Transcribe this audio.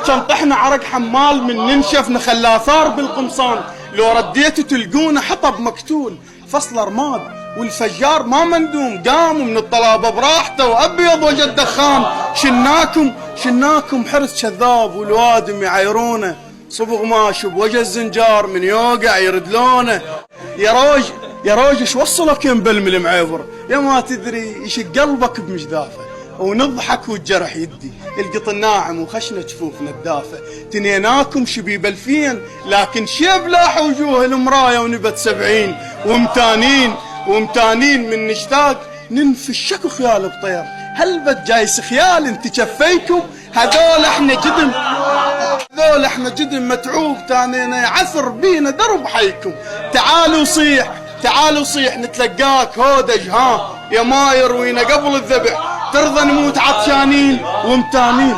كان طحنا عرق حمال من ننشف نخلى ثار بالقمصان، لو رديتوا تلقونه حطب مقتول فصل رماد والفجار ما مندوم، قاموا من الطلابة براحته وأبيض وجد دخان. شناكم حرس كذاب والوادم يعيرونه، صبغ ماشي بوجه الزنجار من يوقع يردلونه. يا روج ايش وصلك ينبل من المعيفر، يا ما تدري يشق قلبك بمجذافه، ونضحك والجرح يدي القط الناعم وخشنا جفوفنا الدافه. تنيناكم شبيب الفين لكن شيب لاح وجوه المرايه ونبت 70، ومتانين من نشتاق ننفي الشك خيال بطير. هل بتجايس خيال انت شفيكم؟ هذول احنا جدم متعوب تانينا يعثر بينا درب حيكم. تعالوا صيح نتلقاك هودج ها يا ما يروينا قبل الذبح، ترضى نموت عطشانين ومتانين.